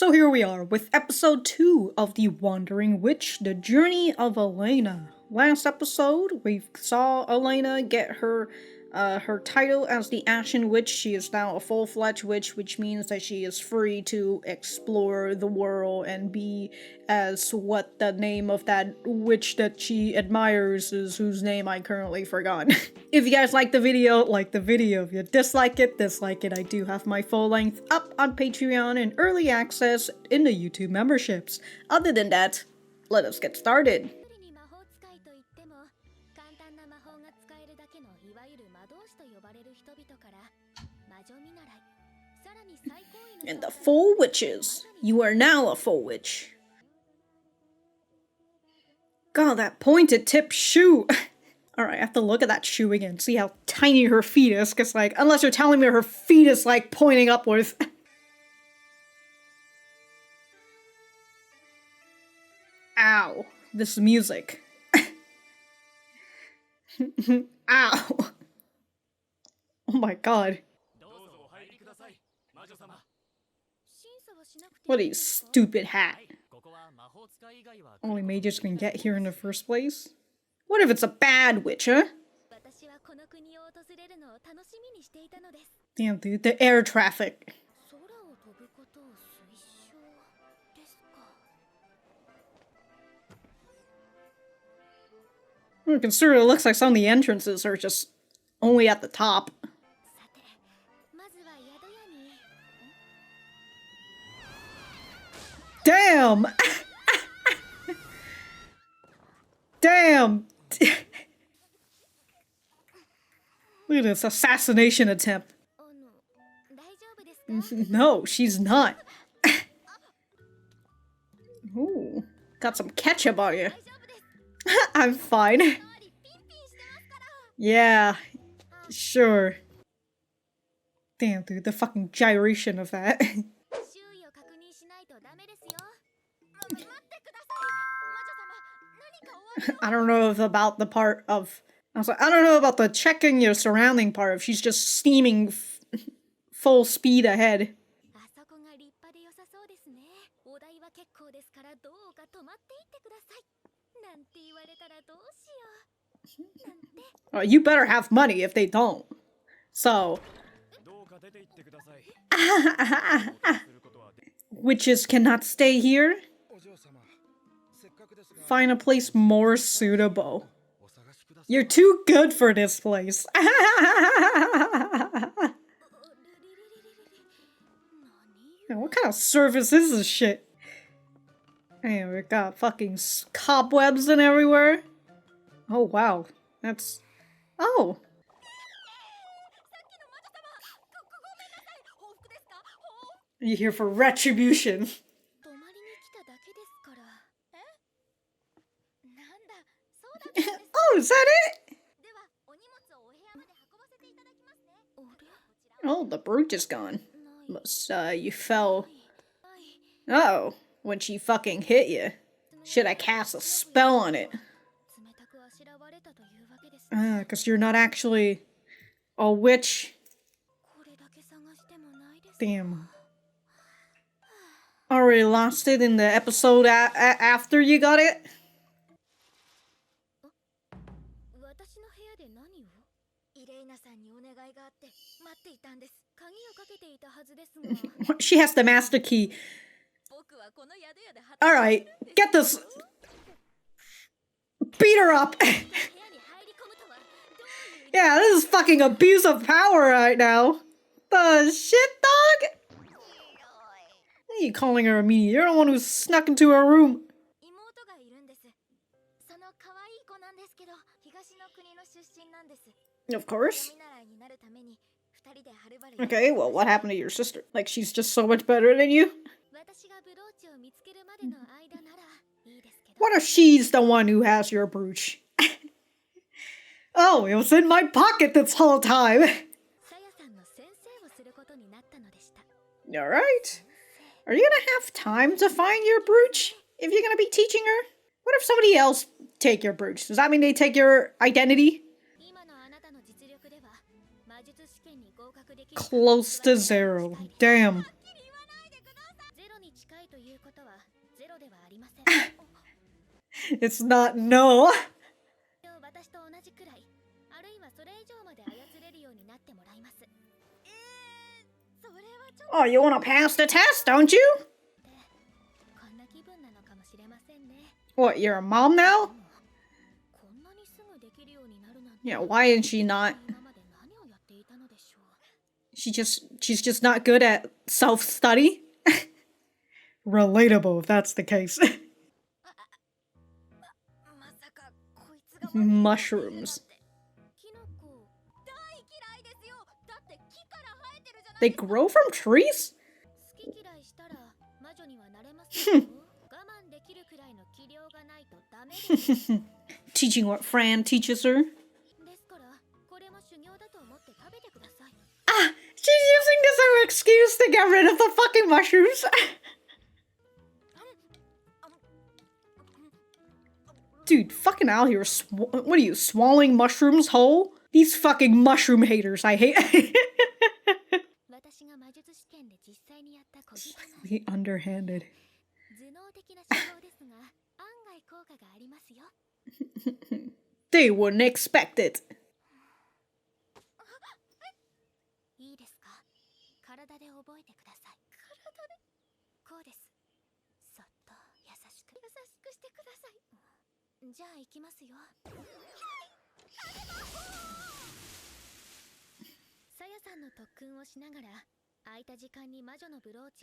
So here we are with episode 2 of The Wandering Witch, The Journey of Elaina. Last episode, we saw Elaina get her title as the Ashen Witch. She is now a full-fledged witch, which means that she is free to explore the world and be as what the name of that witch that she admires is, whose name I currently forgot. If you guys like the video, like the video. If you dislike it, dislike it. I do have my full length up on Patreon and early access in the YouTube memberships. Other than that, let us get started. And the full witches. You are now a full witch. God, that pointed tip shoe. Alright, I have to look at that shoe again, see how tiny her feet is, because, like, unless you're telling me her feet is, like, pointing upwards. Ow. This music. Ow. Oh my god. What a stupid hat. Only mages can get here in the first place? What if it's a bad witch, huh? Damn, dude, the air traffic. Consider it looks like some of the entrances are just only at the top. Damn! Damn! Look at this assassination attempt. No, she's not. Ooh, got some ketchup on you. I'm fine. Yeah, sure. Damn, dude, the fucking gyration of that. I don't know about the part of... I don't know about the checking your surrounding part if she's just steaming full speed ahead. You better have money if they don't. So... Witches cannot stay here. Find a place more suitable. You're too good for this place. What kind of service is this shit? Hey, we got fucking cobwebs and everywhere. Oh wow, that's... Oh! You're here for retribution. Oh, is that it? Oh, the brooch is gone. Must, you fell... Oh, when she fucking hit you. Should I cast a spell on it? Cause you're not actually a witch. Damn. Already lost it in the episode after you got it? She has the master key. Alright, get this. Beat her up. Yeah, this is fucking abuse of power right now. The shit, dog? Why are you calling her a meanie? You're the one who snuck into her room. Of course. Okay, well, what happened to your sister? Like, she's just so much better than you? What if she's the one who has your brooch? Oh, it was in my pocket this whole time! Alright. Are you gonna have time to find your brooch if you're gonna be teaching her? What if somebody else take your brooch? Does that mean they take your identity? Close to 0. Damn. It's not no. Oh, you wanna pass the test, don't you? What, you're a mom now? Yeah, why is she not? She's just not good at self-study? Relatable if that's the case. Mushrooms. They grow from trees? Teaching what Fran teaches her. Ah! She's using this as an excuse to get rid of the fucking mushrooms. Dude, fucking out here. What are you, swallowing mushrooms whole? These fucking mushroom haters, I hate. Slightly underhanded. They wouldn't expect it.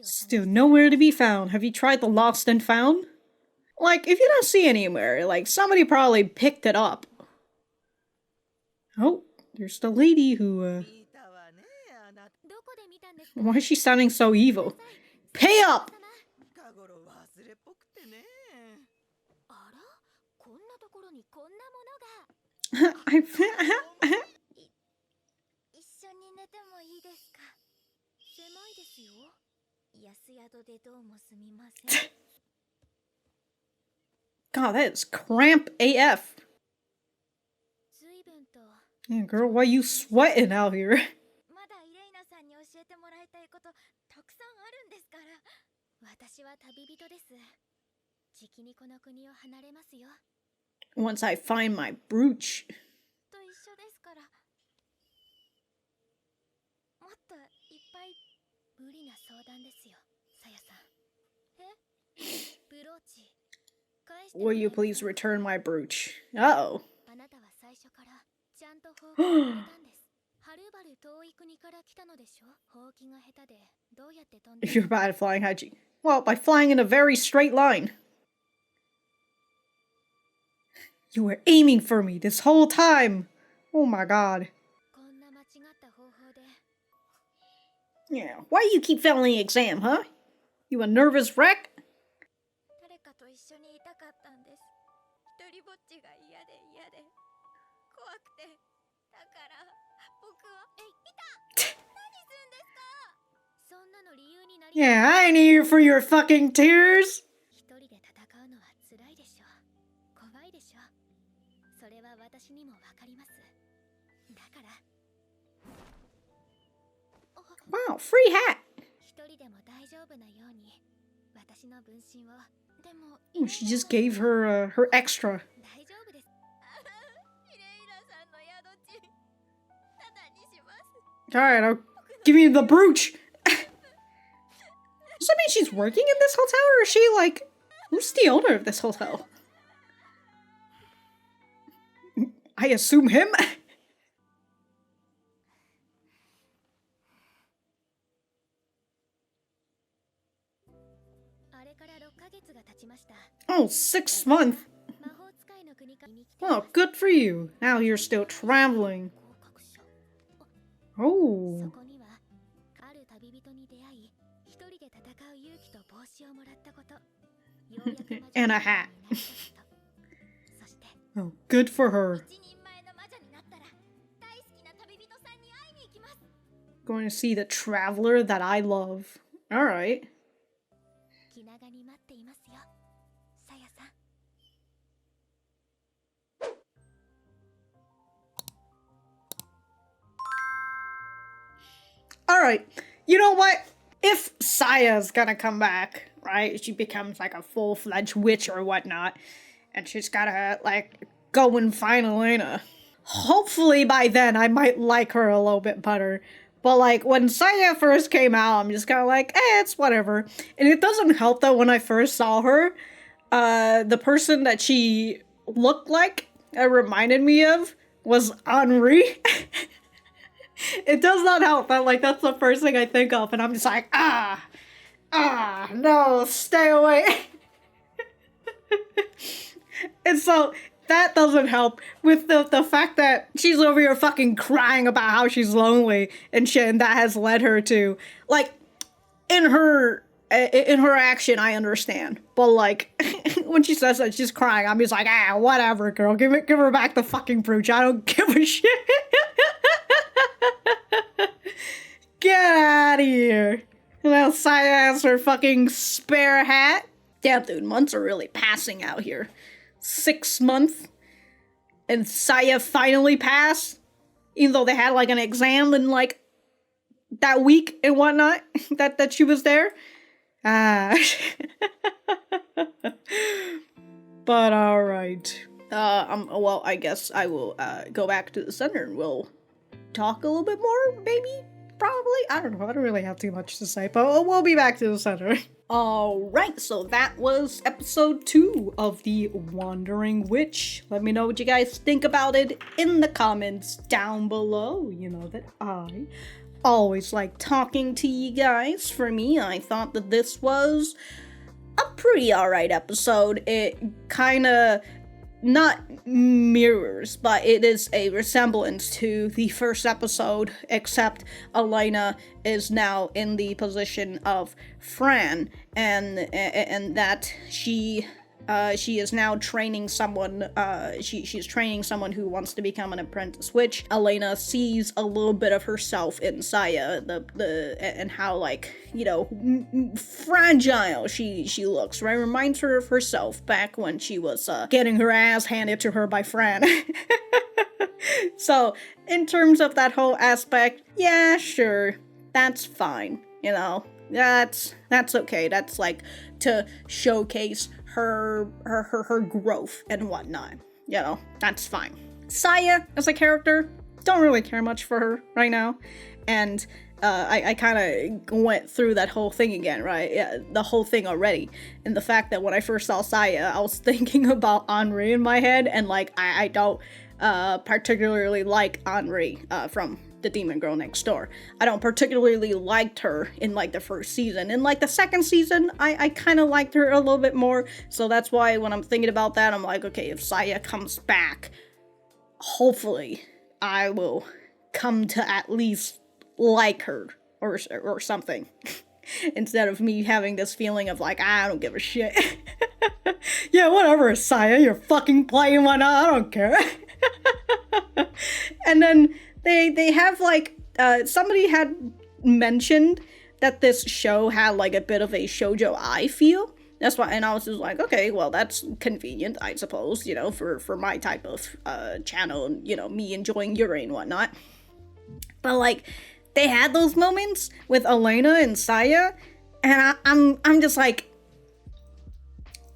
Still nowhere to be found. Have you tried the lost and found? Like, if you don't see anywhere, like, somebody probably picked it up. Oh, there's the lady who, Why is she sounding so evil? Pay up! God, that is cramp AF. Yeah, girl, why you sweating out here? Once I find my brooch. Will you please return my brooch? Uh-oh. If you're bad at flying, how'd you? Well, by flying in a very straight line. You were aiming for me this whole time. Oh my god. Yeah, why do you keep failing the exam, huh? You a nervous wreck? Yeah, I ain't here for your fucking tears. Wow, free hat. Oh, she just gave her her extra. Alright, I'll give you the brooch. Does that mean she's working in this hotel, or is she like, who's the owner of this hotel? I assume him? Oh, 6 months. Oh, good for you. Now you're still traveling. Oh. And a hat. Oh, good for her. Going to see the traveler that I love. Alright. Alright, you know what? If Saya's gonna come back, right? She becomes like a full-fledged witch or whatnot, and she's gotta like go and find Elaina. Hopefully by then I might like her a little bit better. But like when Saya first came out, I'm just kind of like, it's whatever. And it doesn't help that when I first saw her, the person that she looked like, reminded me of, was Henri. It does not help that like that's the first thing I think of, and I'm just like, no, stay away. And so that doesn't help with the fact that she's over here fucking crying about how she's lonely and shit, and that has led her to, like, in her action, I understand, but like when she says that she's crying, I'm just like, whatever, girl, give her back the fucking brooch. I don't give a shit. Get out of here. And now Saya has her fucking spare hat. Damn, dude, months are really passing out here. 6 months, and Saya finally passed, even though they had like an exam in like that week and whatnot that she was there. But all right. Well, I guess I will go back to the center and we'll talk a little bit more, maybe, probably. I don't know. I don't really have too much to say, but we'll be back to the center. Alright, so that was episode 2 of The Wandering Witch. Let me know what you guys think about it in the comments down below. You know that I always like talking to you guys. For me, I thought that this was a pretty alright episode. It kinda not mirrors, but it is a resemblance to the first episode, except Elaina is now in the position of Fran, and that she is now training someone. She's training someone who wants to become an apprentice witch. Elaina sees a little bit of herself in Saya, and how, like, you know, fragile she looks. Right, reminds her of herself back when she was getting her ass handed to her by Fran. So, in terms of that whole aspect, yeah, sure, that's fine. You know, that's okay. That's like to showcase her growth and whatnot. You know, that's fine. Saya, as a character, don't really care much for her right now. And I kind of went through that whole thing again, right? Yeah, the whole thing already. And the fact that when I first saw Saya, I was thinking about Henri in my head, and like, I don't particularly like Henri from the Demon Girl Next Door. I don't particularly liked her in like the first season. In like the second season, I kind of liked her a little bit more. So that's why when I'm thinking about that, I'm like, okay, if Saya comes back, hopefully I will come to at least like her or something. Instead of me having this feeling of like, I don't give a shit. Yeah, whatever, Saya, you're fucking playing one, I don't care. And then they have like, somebody had mentioned that this show had like a bit of a shoujo ai feel. That's why, and I was just like, okay, well, that's convenient, I suppose, you know, for my type of channel, you know, me enjoying Yuri and whatnot. But like, they had those moments with Elaina and Saya, and I'm just like,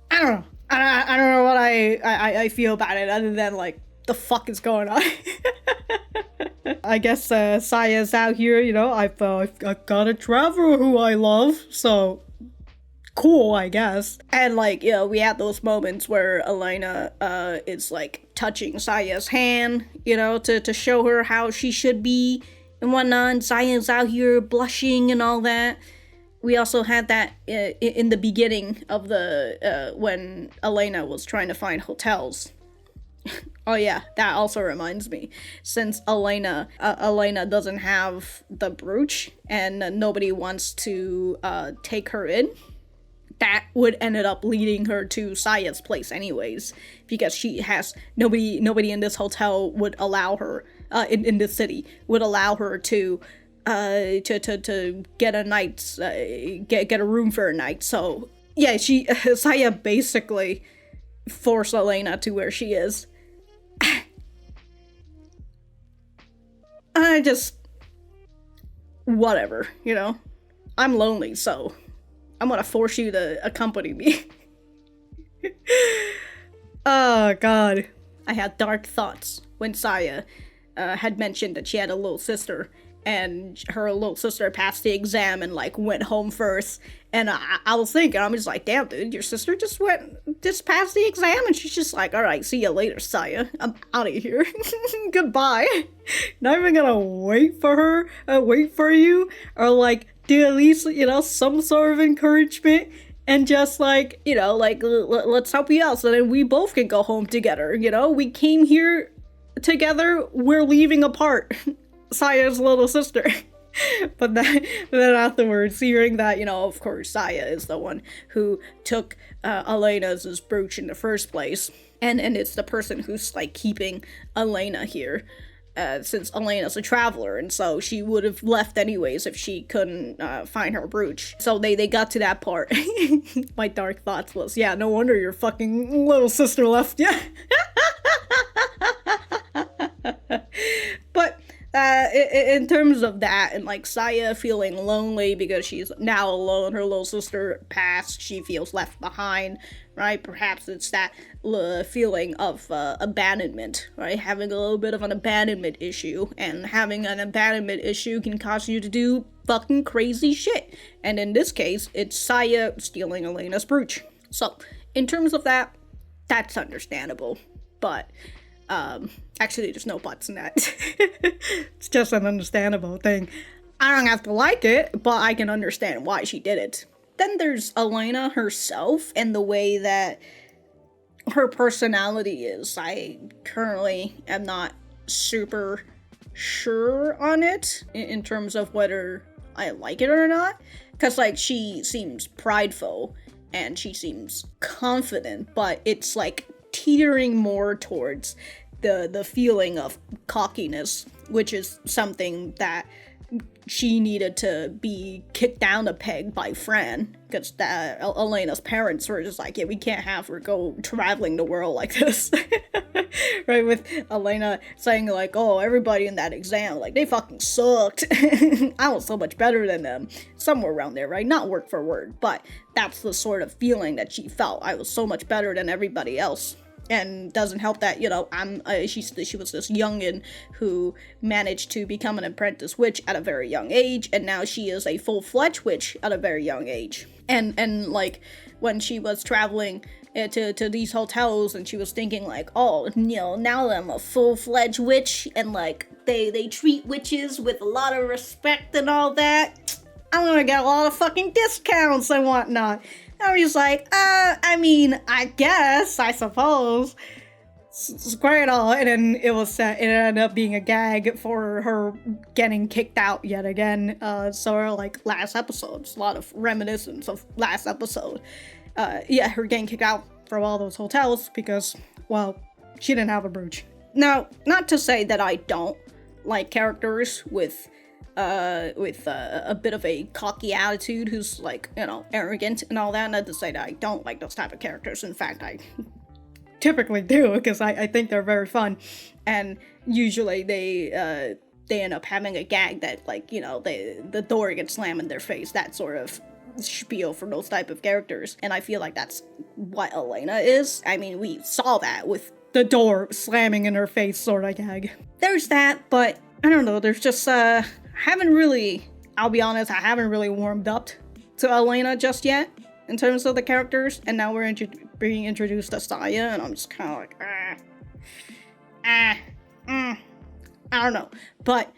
I don't know. I don't know what I feel about it, other than like, the fuck is going on? I guess Saya's out here, you know, I've got a traveler who I love, so cool, I guess. And like, you know, we had those moments where Elaina is like touching Saya's hand, you know, to show her how she should be and whatnot, and Saya's out here blushing and all that. We also had that in the beginning of the, when Elaina was trying to find hotels. Oh yeah, that also reminds me. Since Elaina doesn't have the brooch and nobody wants to take her in, that would ended up leading her to Saya's place anyways, because she has nobody in this hotel would allow her in this city would allow her to get a night get a room for a night. So yeah, Saya basically forced Elaina to where she is. I just, whatever, you know, I'm lonely, so I'm gonna force you to accompany me. Oh, God. I had dark thoughts when Saya had mentioned that she had a little sister, and her little sister passed the exam and, like, went home first. And I was thinking, I'm just like, damn, dude, your sister just passed the exam? And she's just like, all right, see you later, Saya. I'm out of here. Goodbye. Not even gonna wait for her, wait for you, or, like, do at least, you know, some sort of encouragement. And just like, you know, like, let's help you out so then we both can go home together, you know? We came here together, we're leaving apart. Saya's little sister. But then afterwards, hearing that, you know, of course, Saya is the one who took Elena's brooch in the first place. And it's the person who's, like, keeping Elaina here. Since Elena's a traveler, and so she would have left anyways if she couldn't find her brooch. So they got to that part. My dark thoughts was, yeah, no wonder your fucking little sister left you. But in terms of that, and like Saya feeling lonely because she's now alone, her little sister passed, she feels left behind, right? Perhaps it's that feeling of abandonment, right? Having a little bit of an abandonment issue, and having an abandonment issue can cause you to do fucking crazy shit. And in this case, it's Saya stealing Elena's brooch. So, in terms of that, that's understandable. But, actually, there's no buts in that. It's just an understandable thing. I don't have to like it, but I can understand why she did it. Then there's Elaina herself and the way that her personality is. I currently am not super sure on it in terms of whether I like it or not. Because, like, she seems prideful and she seems confident, but it's, like, teetering more towards the feeling of cockiness, which is something that she needed to be kicked down a peg by Fran, because Elena's parents were just like, yeah, we can't have her go traveling the world like this. Right, with Elaina saying like, oh, everybody in that exam, like, they fucking sucked. I was so much better than them. Somewhere around there, right? Not word for word, but that's the sort of feeling that she felt. I was so much better than everybody else. And doesn't help that, you know, she was this youngin who managed to become an apprentice witch at a very young age, and now she is a full-fledged witch at a very young age. And like, when she was traveling to these hotels, and she was thinking like, oh, you know, now that I'm a full-fledged witch, and like, they treat witches with a lot of respect and all that, I'm gonna get a lot of fucking discounts and whatnot. I'm just like, I mean, I guess, I suppose. It's great all, and then it ended up being a gag for her getting kicked out yet again. Sort of like last episode. It's a lot of reminiscence of last episode. Yeah, her getting kicked out from all those hotels because, well, she didn't have a brooch. Now, not to say that I don't like characters with a bit of a cocky attitude who's, like, you know, arrogant and all that. Not to say that I don't like those type of characters. In fact, I typically do, because I think they're very fun. And usually they end up having a gag that, like, you know, the door gets slammed in their face, that sort of spiel for those type of characters. And I feel like that's what Elaina is. I mean, we saw that with the door slamming in her face sort of gag. There's that, but I don't know, there's just, I'll be honest, I haven't really warmed up to Elaina just yet, in terms of the characters, and now we're being introduced to Saya, and I'm just kind of like, I don't know, but,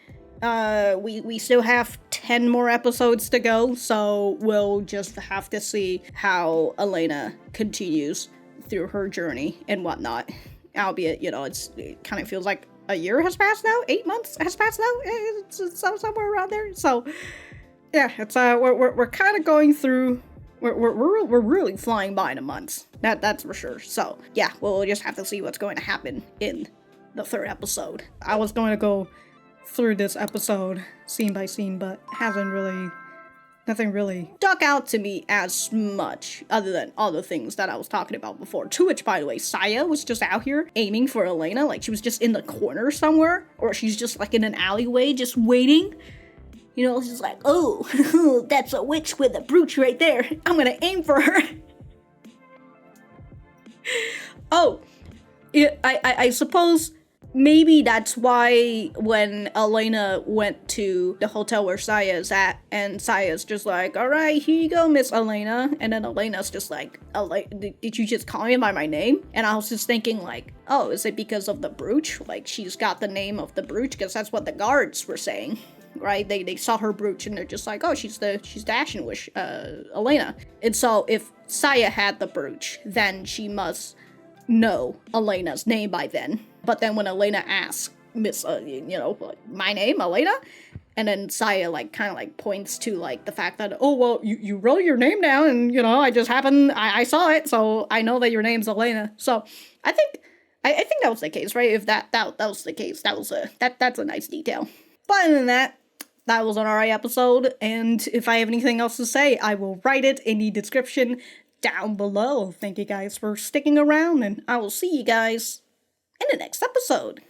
we still have 10 more episodes to go, so we'll just have to see how Elaina continues through her journey and whatnot, albeit, you know, it kind of feels like a year has passed now? 8 months has passed now? It's somewhere around there. So, yeah, it's we're kind of going through. We're really flying by the months. That's for sure. So, yeah, we'll just have to see what's going to happen in the third episode. I was going to go through this episode scene by scene, but nothing really stuck out to me as much, other than all the things that I was talking about before. To which, by the way, Saya was just out here aiming for Elaina, like she was just in the corner somewhere, or she's just like in an alleyway just waiting. You know, she's like, oh, that's a witch with a brooch right there. I'm gonna aim for her. Oh, I suppose maybe that's why when Elaina went to the hotel where Saya is at, and Saya's just like, all right, here you go, Miss Elaina. And then Elena's just like, did you just call me by my name? And I was just thinking like, oh, is it because of the brooch? Like, she's got the name of the brooch, because that's what the guards were saying. Right? They saw her brooch and they're just like, oh, she's the Ashen Witch, Elaina. And so if Saya had the brooch, then she must know Elena's name by then. But then when Elaina asks Miss, my name, Elaina, and then Saya like kind of like points to like the fact that, oh well, you wrote your name down, and you know, I just happened, I saw it, so I know that your name's Elaina. So I think that was the case, right? If that was the case, that's a nice detail. But other than that was an alright episode, and if I have anything else to say, I will write it in the description down below. Thank you guys for sticking around, and I will see you guys in the next episode.